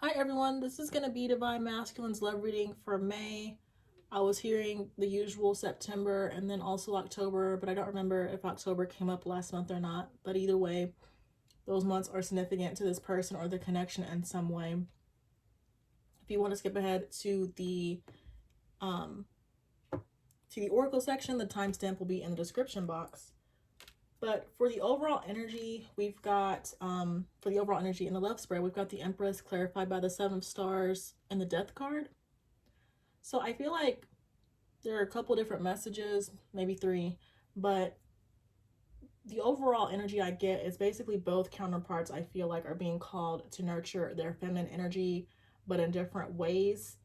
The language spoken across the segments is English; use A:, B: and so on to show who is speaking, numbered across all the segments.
A: Hi everyone, this is going to be Divine Masculine's love reading for May. I was hearing the usual September and then also October, but I don't remember if October came up last month or not. But either way, those months are significant to this person or the connection in some way. If you want to skip ahead to um the oracle section, the timestamp will be in the description box. But for the overall energy, we've got, for the overall energy in the love spread, we've got the Empress clarified by the Seven of Stars and the Death card. So I feel like there are a couple different messages, maybe three, but the overall energy I get is basically both counterparts I feel like are being called to nurture their feminine energy, but in different ways.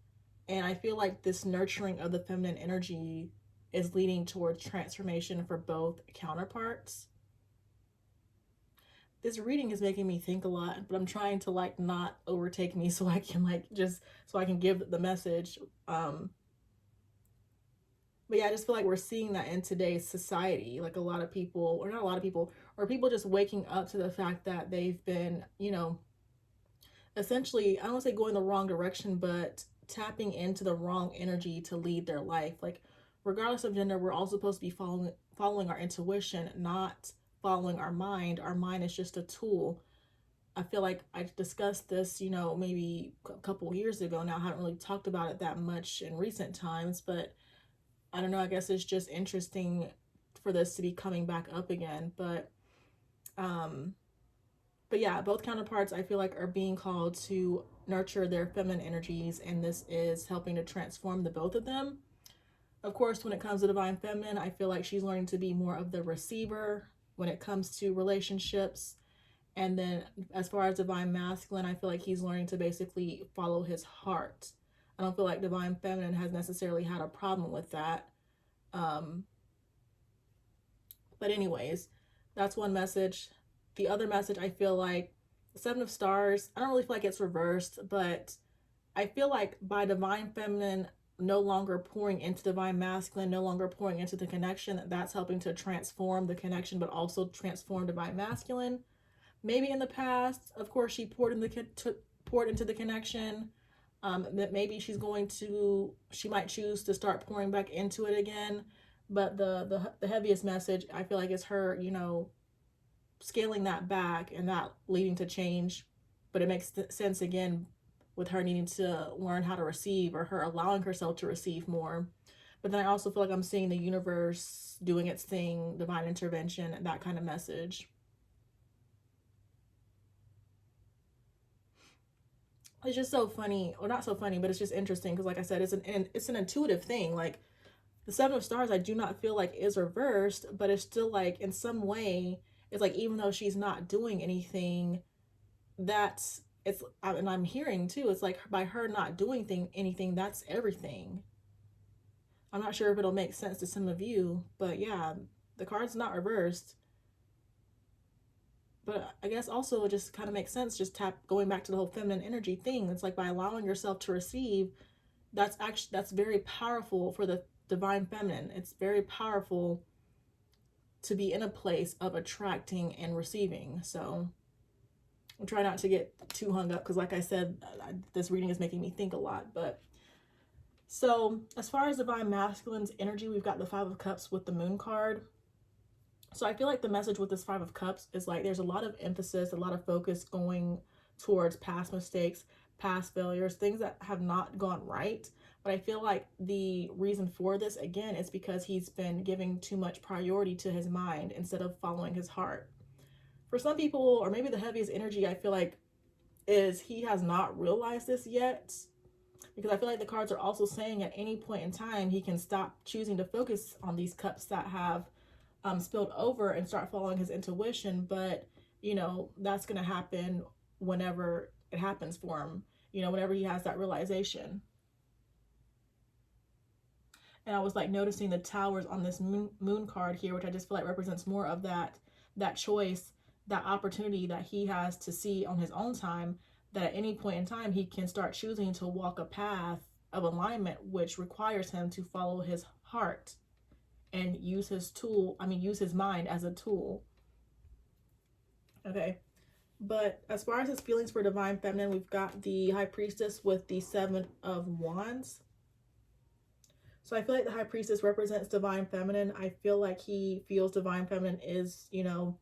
A: And I feel like this nurturing of the feminine energy is leading towards transformation for both counterparts. This reading is making me think a lot, but I'm trying to like not overtake me so I can give the message. But yeah, I just feel like we're seeing that in today's society. Like a lot of people, or not a lot of people, or people just waking up to the fact that they've been, essentially, I don't want to say going the wrong direction, but tapping into the wrong energy to lead their life. Like, regardless of gender, we're all supposed to be following our intuition, not following our mind. Our mind is just a tool. I feel like I discussed this, maybe a couple years ago now. I haven't really talked about it that much in recent times, but I don't know. I guess it's just interesting for this to be coming back up again. Um, but yeah, both counterparts I feel like are being called to nurture their feminine energies, and this is helping to transform the both of them. Of course, when it comes to divine feminine, I feel like she's learning to be more of the receiver when it comes to relationships. And then as far as divine masculine, I feel like he's learning to basically follow his heart. I don't feel like divine feminine has necessarily had a problem with that. Um, but anyways, that's one message. The other message, I feel like the Seven of Stars, I don't really feel like it's reversed, but I feel like by divine feminine no longer pouring into divine masculine, no longer pouring into the connection, that's helping to transform the connection, but also transform divine masculine. Maybe in the past, of course, she poured into the connection. That maybe she might choose to start pouring back into it again. But the heaviest message I feel like is her, scaling that back and that leading to change. But it makes sense again with her needing to learn how to receive, or her allowing herself to receive more. But then I also feel like I'm seeing the universe doing its thing, divine intervention, and that kind of message. It's just so funny, or not so funny, but it's just interesting because, like I said, it's an intuitive thing. Like the Seven of Stars, I do not feel like is reversed, but it's still like in some way, it's like even though she's not doing anything, that's it's and I'm hearing too. It's like by her not doing anything, that's everything. I'm not sure if it'll make sense to some of you, but yeah, the card's not reversed. But I guess also it just kind of makes sense. Just going back to the whole feminine energy thing. It's like by allowing yourself to receive, that's very powerful for the divine feminine. It's very powerful to be in a place of attracting and receiving. So I'm trying not to get too hung up because, like I said, this reading is making me think a lot. But so as far as divine masculine's energy, we've got the Five of Cups with the Moon card. So I feel like the message with this Five of Cups is like there's a lot of emphasis, a lot of focus going towards past mistakes, past failures, things that have not gone right. But I feel like the reason for this, again, is because he's been giving too much priority to his mind instead of following his heart. For some people, or maybe the heaviest energy, I feel like, is he has not realized this yet. Because I feel like the cards are also saying at any point in time, he can stop choosing to focus on these cups that have spilled over and start following his intuition. But, that's going to happen whenever it happens for him, whenever he has that realization. And I was like noticing the towers on this moon card here, which I just feel like represents more of that choice, that opportunity that he has to see on his own time, that at any point in time he can start choosing to walk a path of alignment, which requires him to follow his heart and use his mind as a tool. Okay. But as far as his feelings for divine feminine, we've got the high priestess with the 7 of Wands. So I feel like the high priestess represents divine feminine. I feel like he feels divine feminine is, you know,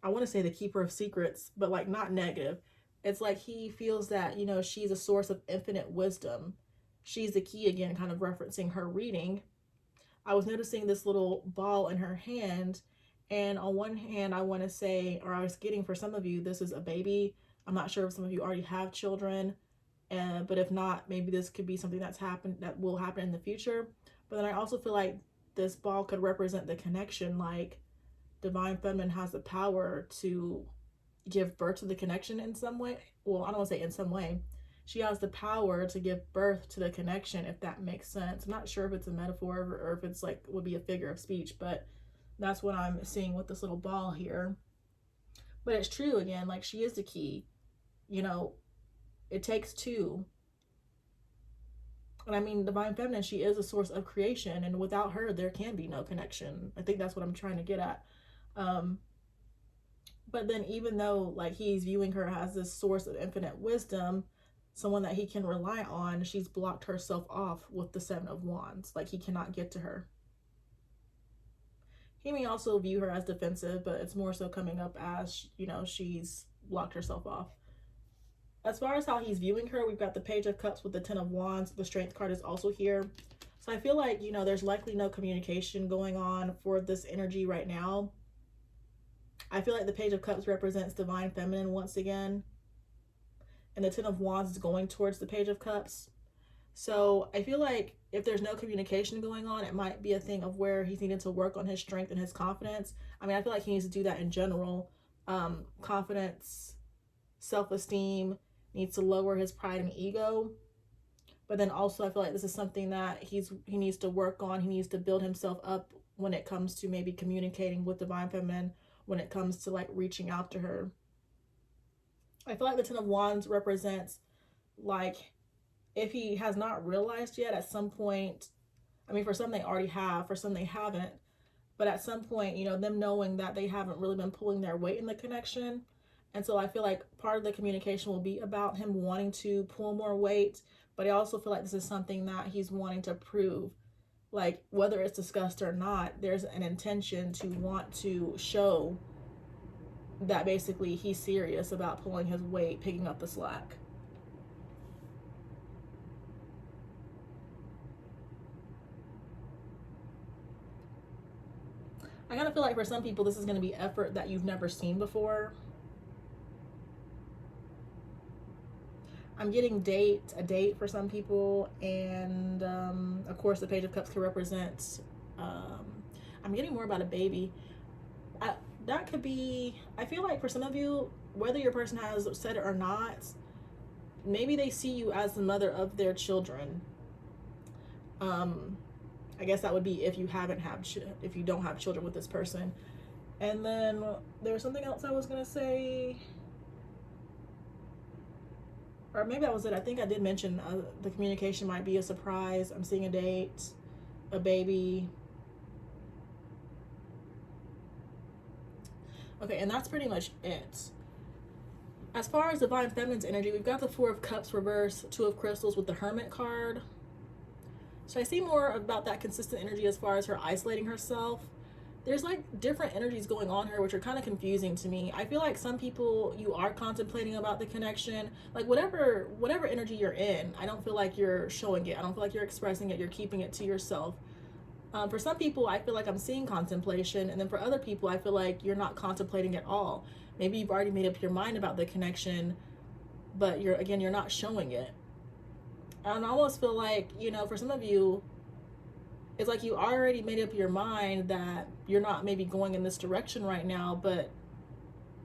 A: I want to say the keeper of secrets, but like not negative. It's like he feels that, you know, she's a source of infinite wisdom. She's the key, again, kind of referencing her reading. I was noticing this little ball in her hand. And on one hand, I want to say, or I was getting for some of you, this is a baby. I'm not sure if some of you already have children. But if not, maybe this could be something that will happen in the future. But then I also feel like this ball could represent the connection, like divine feminine has the power to give birth to the connection in some way. Well, I don't want to say in some way. She has the power to give birth to the connection, if that makes sense. I'm not sure if it's a metaphor or if it's like would be a figure of speech, but that's what I'm seeing with this little ball here. But it's true, again, like she is the key. You know, it takes two. And I mean, divine feminine, she is a source of creation, and without her, there can be no connection. I think that's what I'm trying to get at. Um, but then, even though like he's viewing her as this source of infinite wisdom, someone that he can rely on, she's blocked herself off with the 7 of Wands. Like he cannot get to her. He may also view her as defensive, but it's more so coming up as, you know, she's blocked herself off. As far as how he's viewing her, we've got the Page of Cups with the 10 of Wands. The Strength card is also here. So I feel like, you know, there's likely no communication going on for this energy right now. I feel like the Page of Cups represents divine feminine once again. And the 10 of Wands is going towards the Page of Cups. So I feel like if there's no communication going on, it might be a thing of where he's needing to work on his strength and his confidence. I mean, I feel like he needs to do that in general. Confidence, self-esteem, needs to lower his pride and ego. But then also I feel like this is something that he needs to work on. He needs to build himself up when it comes to maybe communicating with divine feminine, when it comes to like reaching out to her. I feel like the 10 of Wands represents like if he has not realized yet at some point, I mean, for some they already have, for some they haven't, but at some point, you know, them knowing that they haven't really been pulling their weight in the connection. And so I feel like part of the communication will be about him wanting to pull more weight, but I also feel like this is something that he's wanting to prove. Like, whether it's discussed or not, there's an intention to want to show that basically he's serious about pulling his weight, picking up the slack. I kind of feel like for some people, this is going to be effort that you've never seen before. I'm getting a date for some people, and of course the Page of Cups can represent, I'm getting more about a baby. That could be, I feel like for some of you, whether your person has said it or not, maybe they see you as the mother of their children. I guess that would be if you if you don't have children with this person. And then there was something else I was gonna say, or maybe that was it. I think I did mention the communication might be a surprise. I'm seeing a date, a baby. Okay, and that's pretty much it. As far as divine feminine's energy, we've got the 4 of Cups reverse, 2 of Crystals with the Hermit card. So I see more about that consistent energy as far as her isolating herself. There's like different energies going on here, which are kind of confusing to me. I feel like some people, you are contemplating about the connection, like whatever energy you're in. I don't feel like you're showing it. I don't feel like you're expressing it. You're keeping it to yourself. For some people, I feel like I'm seeing contemplation, and then for other people, I feel like you're not contemplating at all. Maybe you've already made up your mind about the connection, but you're not showing it. And I almost feel like, you know, for some of you, it's like you already made up your mind that you're not maybe going in this direction right now, but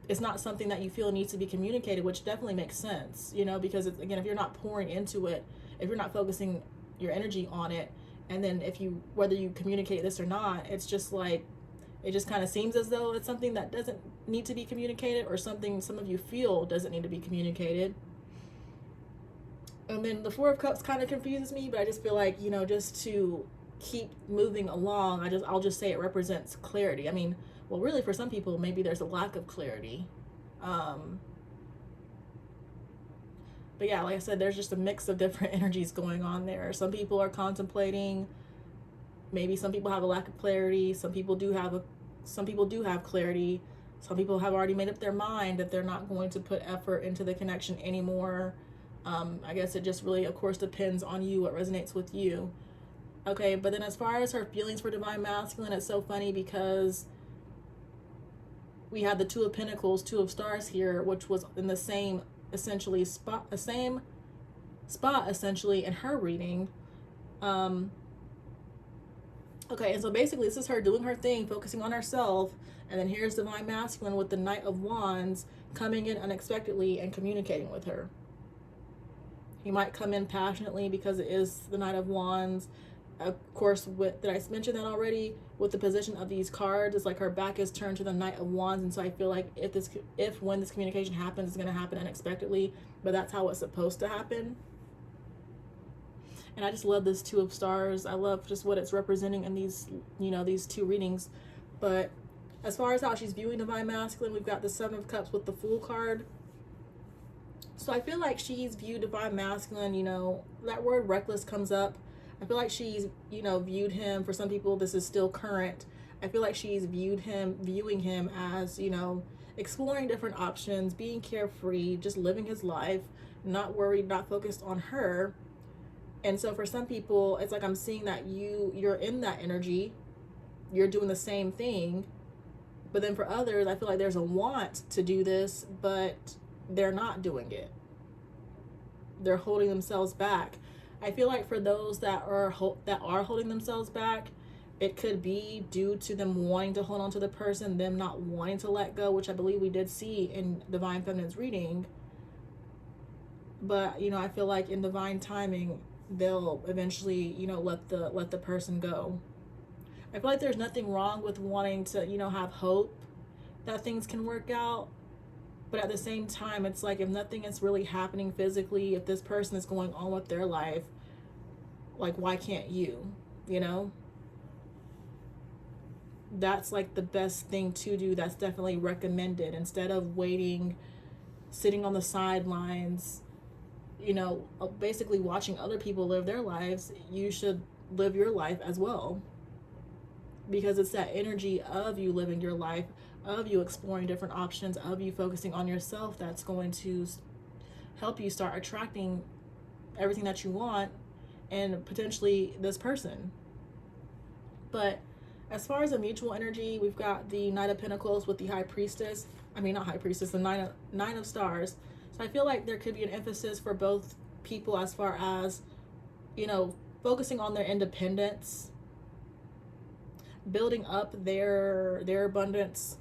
A: it's not something that you feel needs to be communicated, which definitely makes sense, you know, because it's, again, if you're not pouring into it, if you're not focusing your energy on it, and then whether you communicate this or not, it's just like, it just kind of seems as though it's something that doesn't need to be communicated, or something some of you feel doesn't need to be communicated. And then the 4 of Cups kind of confuses me, but I just feel like, you know, just to keep moving along, I'll just say it represents clarity. I mean, well, really for some people, maybe there's a lack of clarity. Um, but yeah, like I said, there's just a mix of different energies going on there. Some people are contemplating. Maybe some people have a lack of clarity. Some people do have clarity. Some people have already made up their mind that they're not going to put effort into the connection anymore. I guess it just really, of course, depends on you, what resonates with you. Okay, but then as far as her feelings for divine masculine, it's so funny because we had the Two of Pentacles, Two of Stars here, which was in the same spot essentially in her reading. Okay, and so basically this is her doing her thing, focusing on herself, and then here's divine masculine with the Knight of Wands coming in unexpectedly and communicating with her. He might come in passionately because it is the Knight of Wands. Of course, did I mention that already? With the position of these cards, it's like her back is turned to the Knight of Wands, and so I feel like when this communication happens, it's going to happen unexpectedly, but that's how it's supposed to happen. And I just love this Two of Stars. I love just what it's representing in these, these two readings. But as far as how she's viewing divine masculine, we've got the Seven of Cups with the Fool card. So I feel like she's viewed divine masculine, that word reckless comes up. I feel like she's, viewed him, for some people this is still current. I feel like she's viewing him as, exploring different options, being carefree, just living his life, not worried, not focused on her. And so for some people, it's like I'm seeing that you're in that energy, you're doing the same thing. But then for others, I feel like there's a want to do this, but they're not doing it. They're holding themselves back. I feel like for those that are holding themselves back, it could be due to them wanting to hold on to the person, them not wanting to let go, which I believe we did see in Divine Feminine's reading. But, I feel like in divine timing, they'll eventually, let the person go. I feel like there's nothing wrong with wanting to, have hope that things can work out. But at the same time, it's like if nothing is really happening physically, if this person is going on with their life, like, why can't you? That's like the best thing to do. That's definitely recommended. Instead of waiting, sitting on the sidelines, basically watching other people live their lives, you should live your life as well. Because it's that energy of you living your life, of you exploring different options, of you focusing on yourself, that's going to help you start attracting everything that you want and potentially this person. But as far as a mutual energy, we've got the Knight of Pentacles with the High Priestess. Not High Priestess, the Nine of Stars. So I feel like there could be an emphasis for both people as far as, focusing on their independence, building up their abundance.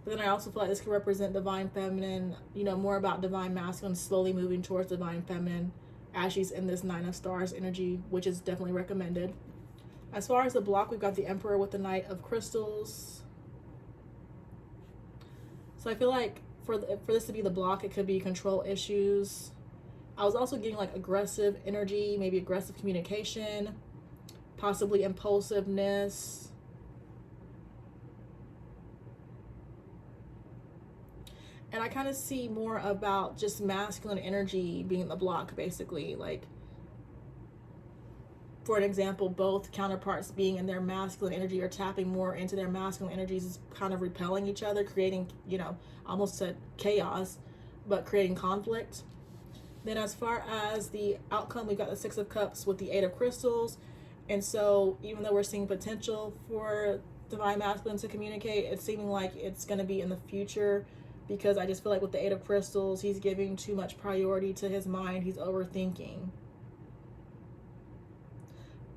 A: But then I also feel like this could represent divine feminine, more about divine masculine slowly moving towards divine feminine as she's in this Nine of Stars energy, which is definitely recommended. As far as the block, we've got the Emperor with the Knight of Crystals. So I feel like for this to be the block, it could be control issues. I was also getting like aggressive energy, maybe aggressive communication, possibly impulsiveness. And I kind of see more about just masculine energy being the block, basically. Like, for an example, both counterparts being in their masculine energy or tapping more into their masculine energies is kind of repelling each other, creating, almost said chaos, but creating conflict. Then as far as the outcome, we've got the Six of Cups with the Eight of Crystals. And so even though we're seeing potential for divine masculine to communicate, it's seeming like it's going to be in the future, because I just feel like with the Eight of Crystals, he's giving too much priority to his mind. He's overthinking.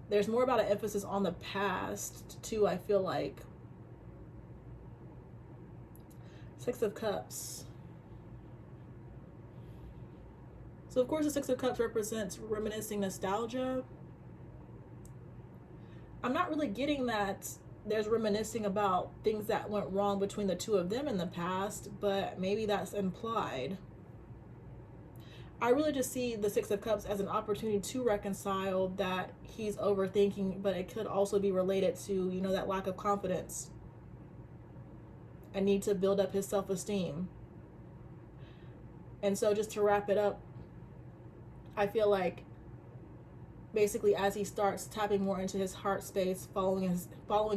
A: There's more about an emphasis on the past, too, I feel like. Six of Cups. So, of course, the Six of Cups represents reminiscing nostalgia. I'm not really getting that there's reminiscing about things that went wrong between the two of them in the past, but maybe that's implied. I really just see the Six of Cups as an opportunity to reconcile that he's overthinking, but it could also be related to, that lack of confidence. A need to build up his self-esteem. And so just to wrap it up, I feel like basically as he starts tapping more into his heart space, following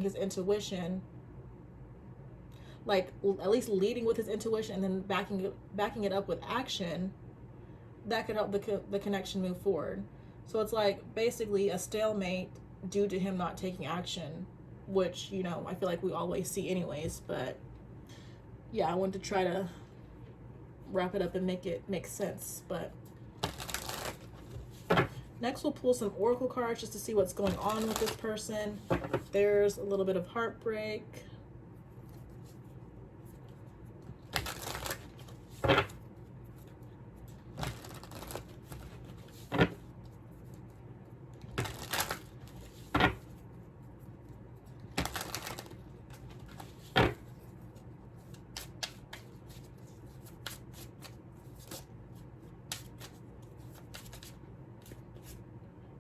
A: his intuition, like at least leading with his intuition and then backing it up with action, that could help the connection move forward. So it's like basically a stalemate due to him not taking action, which, you know, I feel like we always see anyways. But yeah, I wanted to try to wrap it up and make it make sense. But next we'll pull some oracle cards just to see what's going on with this person. There's a little bit of heartbreak.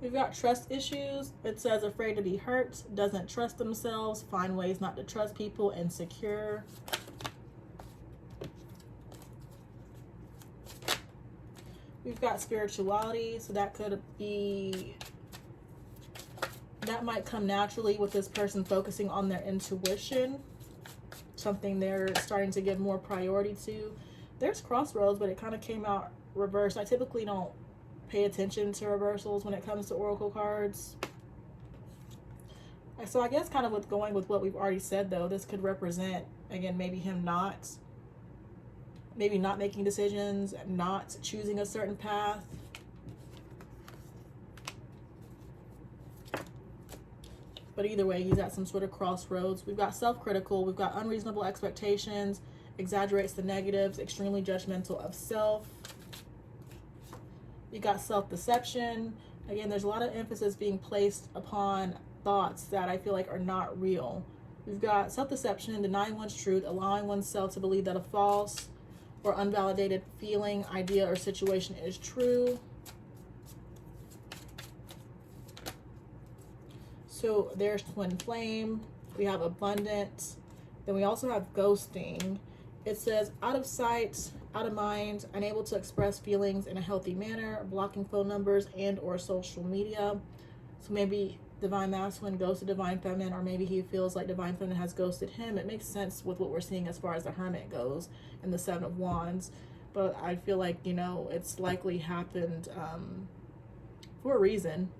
A: We've got trust issues. It says afraid to be hurt, doesn't trust themselves, find ways not to trust people, insecure. We've got spirituality, so that could be, that might come naturally with this person focusing on their intuition, something they're starting to give more priority to. There's crossroads, but it kind of came out reversed. I typically don't pay attention to reversals when it comes to oracle cards. So I guess kind of with going with what we've already said though, this could represent, again, maybe him not making decisions, not choosing a certain path. But either way, he's at some sort of crossroads. We've got self-critical, we've got unreasonable expectations, exaggerates the negatives, extremely judgmental of self. You got self-deception. Again, there's a lot of emphasis being placed upon thoughts that I feel like are not real. We've got self-deception, denying one's truth, allowing oneself to believe that a false or unvalidated feeling, idea, or situation is true. So there's twin flame. We have abundant. Then we also have ghosting. It says out of sight, out of mind, unable to express feelings in a healthy manner, blocking phone numbers and or social media. So maybe divine masculine ghosted divine feminine, or maybe he feels like divine feminine has ghosted him. It makes sense with what we're seeing as far as the hermit goes and the 7 of wands. But I feel like, you know, it's likely happened for a reason.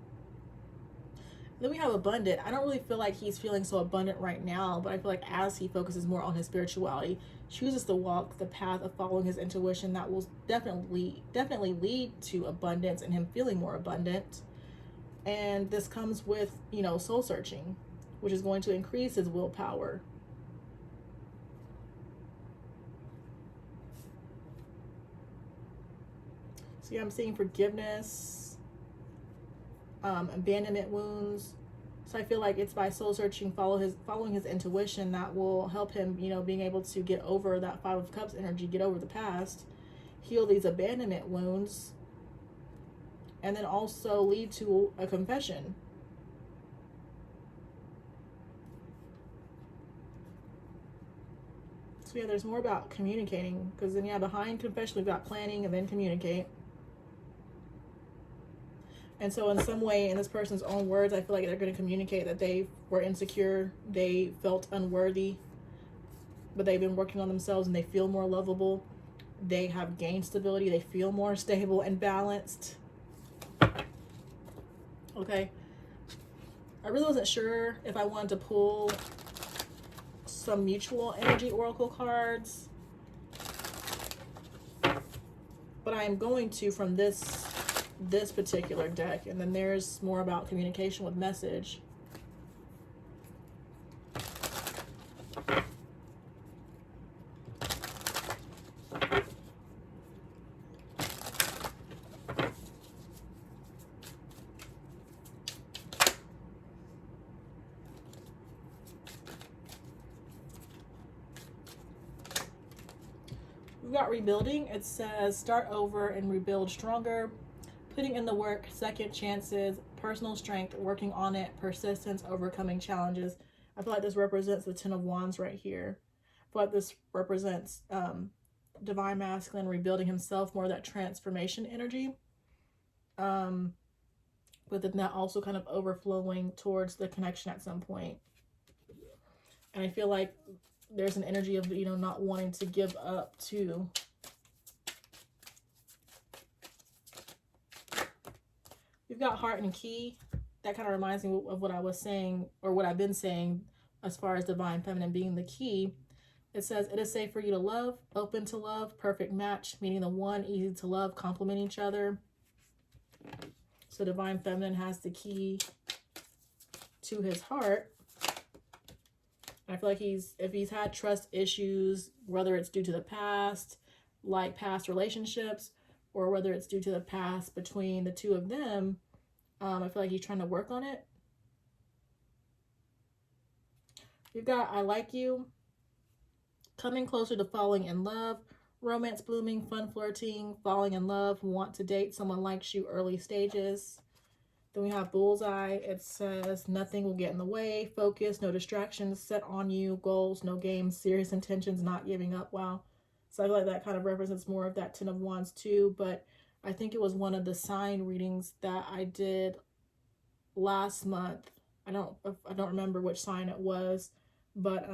A: Then we have abundant. I don't really feel like he's feeling so abundant right now, but I feel like as he focuses more on his spirituality, chooses to walk the path of following his intuition, that will definitely lead to abundance and him feeling more abundant. And this comes with, you know, soul searching, which is going to increase his willpower. So yeah, I'm seeing forgiveness, abandonment wounds. So I feel like it's by soul searching, following his intuition, that will help him, you know, being able to get over that 5 of Cups energy, get over the past, heal these abandonment wounds, and then also lead to a confession. So yeah, there's more about communicating, because then yeah, behind confession we've got planning and then communicate. And so in some way, in this person's own words, I feel like they're going to communicate that they were insecure, they felt unworthy, but they've been working on themselves and they feel more lovable. They have gained stability. They feel more stable and balanced. Okay. I really wasn't sure if I wanted to pull some mutual energy oracle cards, but I am going to from this particular deck, and then there's more about communication with message. We've got rebuilding. It says start over and rebuild stronger, putting in the work, second chances, personal strength, working on it, persistence, overcoming challenges. I feel like this represents the 10 of Wands right here. I feel like this represents divine masculine rebuilding himself, more of that transformation energy. But then that also kind of overflowing towards the connection at some point. And I feel like there's an energy of, you know, not wanting to give up too. We've got heart and key. That kind of reminds me of what I was saying, or what I've been saying, as far as divine feminine being the key. It says, it is safe for you to love, open to love, perfect match, meaning the one, easy to love, complement each other. So divine feminine has the key to his heart. I feel like if he's had trust issues, whether it's due to the past, like past relationships, or whether it's due to the past between the two of them, I feel like he's trying to work on it. We've got I like you, coming closer to falling in love, romance blooming, fun flirting, falling in love, want to date, someone likes you, early stages. Then we have bullseye. It says nothing will get in the way, focus, no distractions, set on you, goals, no games, serious intentions, not giving up. Wow. So I feel like that kind of represents more of that 10 of Wands too, but I think it was one of the sign readings that I did last month. I don't remember which sign it was, but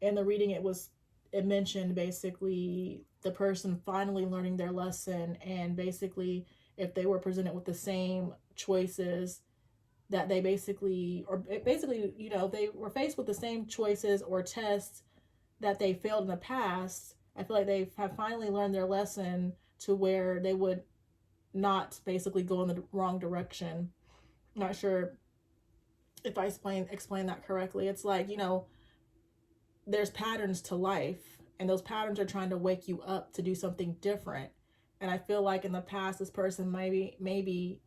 A: in the reading it mentioned basically the person finally learning their lesson, and basically if they were presented with the same choices that they basically, you know, they were faced with the same choices or tests that they failed in the past, I feel like they have finally learned their lesson to where they would not basically go in the wrong direction. Not sure if I explain that correctly. It's like, you know, there's patterns to life, and those patterns are trying to wake you up to do something different. And I feel like in the past, this person maybe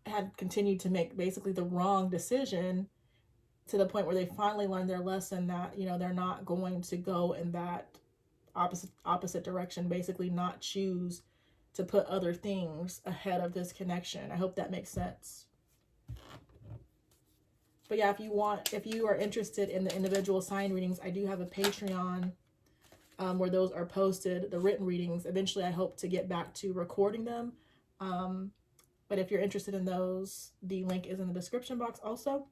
A: had continued to make basically the wrong decision, to the point where they finally learned their lesson that, you know, they're not going to go in that opposite direction, basically not choose to put other things ahead of this connection. I hope that makes sense. But yeah, if you are interested in the individual sign readings, I do have a Patreon where those are posted, the written readings. Eventually, I hope to get back to recording them. But if you're interested in those, the link is in the description box also.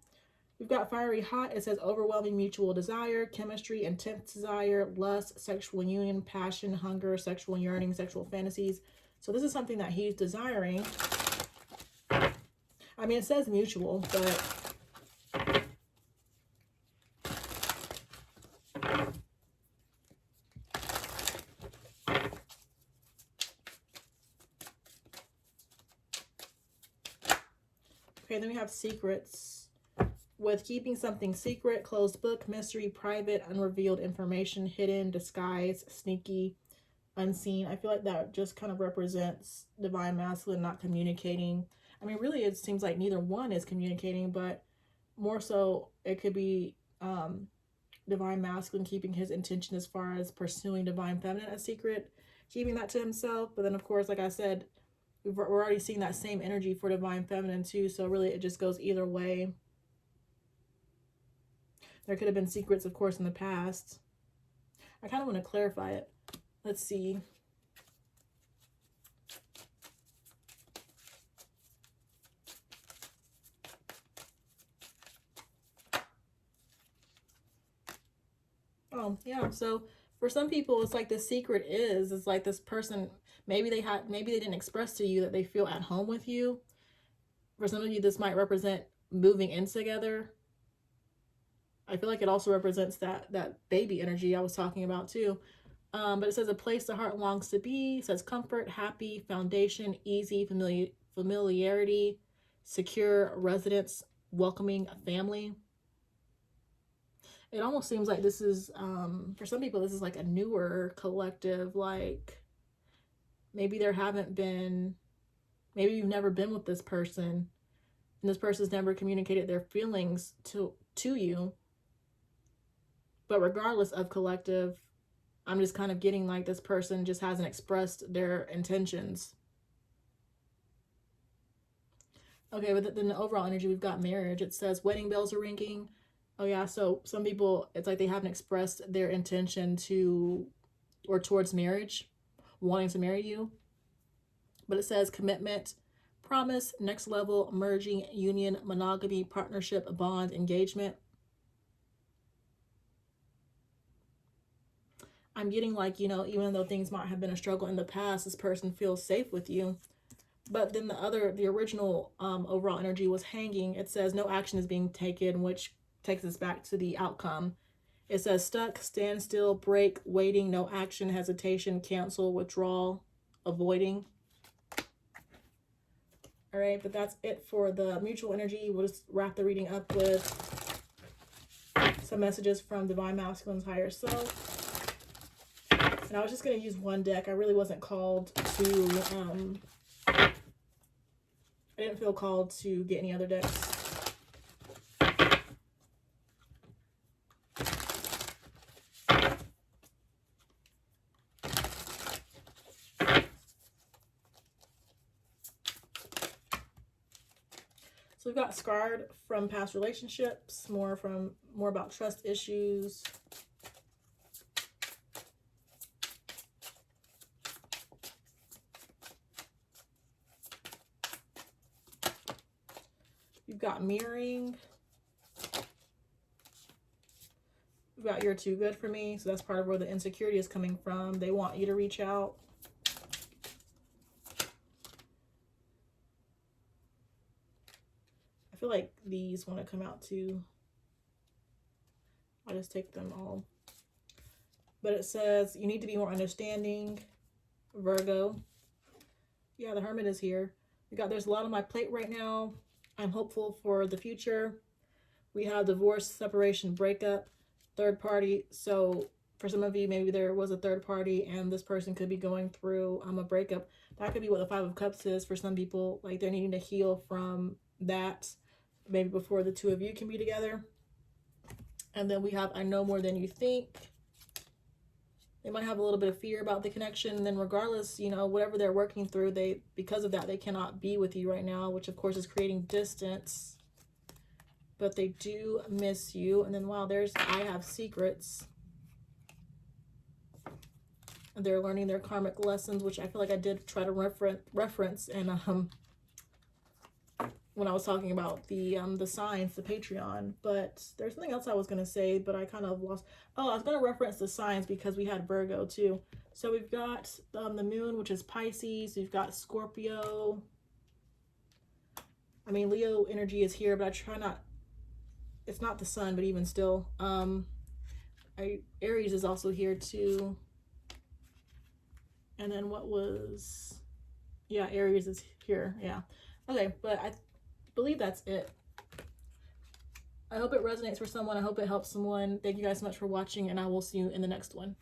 A: We've got fiery hot. It says overwhelming mutual desire, chemistry, intense desire, lust, sexual union, passion, hunger, sexual yearning, sexual fantasies. So this is something that he's desiring. I mean, it says mutual, but okay, then we have secrets. With keeping something secret, closed book, mystery, private, unrevealed information, hidden, disguise, sneaky, unseen. I feel like that just kind of represents divine masculine not communicating. I mean, really, it seems like neither one is communicating, but more so it could be divine masculine keeping his intention as far as pursuing divine feminine a secret, keeping that to himself. But then, of course, like I said, we're already seeing that same energy for divine feminine too. So really, it just goes either way. There could have been secrets, of course, in the past. I kind of want to clarify it. Let's see. Oh, yeah. So for some people, it's like the secret is like this person, maybe they didn't express to you that they feel at home with you. For some of you, this might represent moving in together. I feel like it also represents that baby energy I was talking about too. But it says a place the heart longs to be. It says comfort, happy, foundation, easy, familiarity, secure, residence, welcoming, family. It almost seems like this is, for some people, this is like a newer collective. Like maybe maybe you've never been with this person, and this person's never communicated their feelings to you. But regardless of collective, I'm just kind of getting like this person just hasn't expressed their intentions. Okay, but then the overall energy, we've got marriage. It says wedding bells are ringing, Oh yeah, so some people, it's like they haven't expressed their intention to or towards marriage, wanting to marry you. But it says commitment, promise, next level, merging, union, monogamy, partnership, bond, engagement. I'm getting like, you know, even though things might have been a struggle in the past, this person feels safe with you. But then the original overall energy was hanging. It says no action is being taken, which takes us back to the outcome. It says stuck, stand still, break, waiting, no action, hesitation, cancel, withdrawal, avoiding. All right, but that's it for the mutual energy. We'll just wrap the reading up with some messages from Divine Masculine's higher self. And I was just going to use one deck. I really wasn't called to, I didn't feel called to get any other decks. So we've got scarred from past relationships, more about trust issues. You've got mirroring. You've got you're too good for me. So that's part of where the insecurity is coming from. They want you to reach out. I feel like these want to come out too. I'll just take them all. But it says you need to be more understanding, Virgo. Yeah, the Hermit is here. There's a lot on my plate right now. I'm hopeful for the future. We have divorce, separation, breakup, third party. So for some of you, maybe there was a third party and this person could be going through a breakup. That could be what the Five of Cups is for some people. Like they're needing to heal from that maybe before the two of you can be together. And then we have I know more than you think. They might have a little bit of fear about the connection. And then regardless, you know, whatever they're working through, because of that, they cannot be with you right now, which of course is creating distance. But they do miss you. And then, wow, I have secrets. And they're learning their karmic lessons, which I feel like I did try to reference and when I was talking about the signs, the Patreon. But there's something else I was going to say, but I kind of lost. Oh, I was going to reference the signs because we had Virgo too. So we've got the moon, which is Pisces. We've got Scorpio. I mean, Leo energy is here, but I try not. It's not the sun, but even still. Aries is also here too. And then what was... Yeah, Aries is here. Yeah. Okay, but I believe that's it. I hope it resonates for someone. I hope it helps someone. Thank you guys so much for watching, and I will see you in the next one.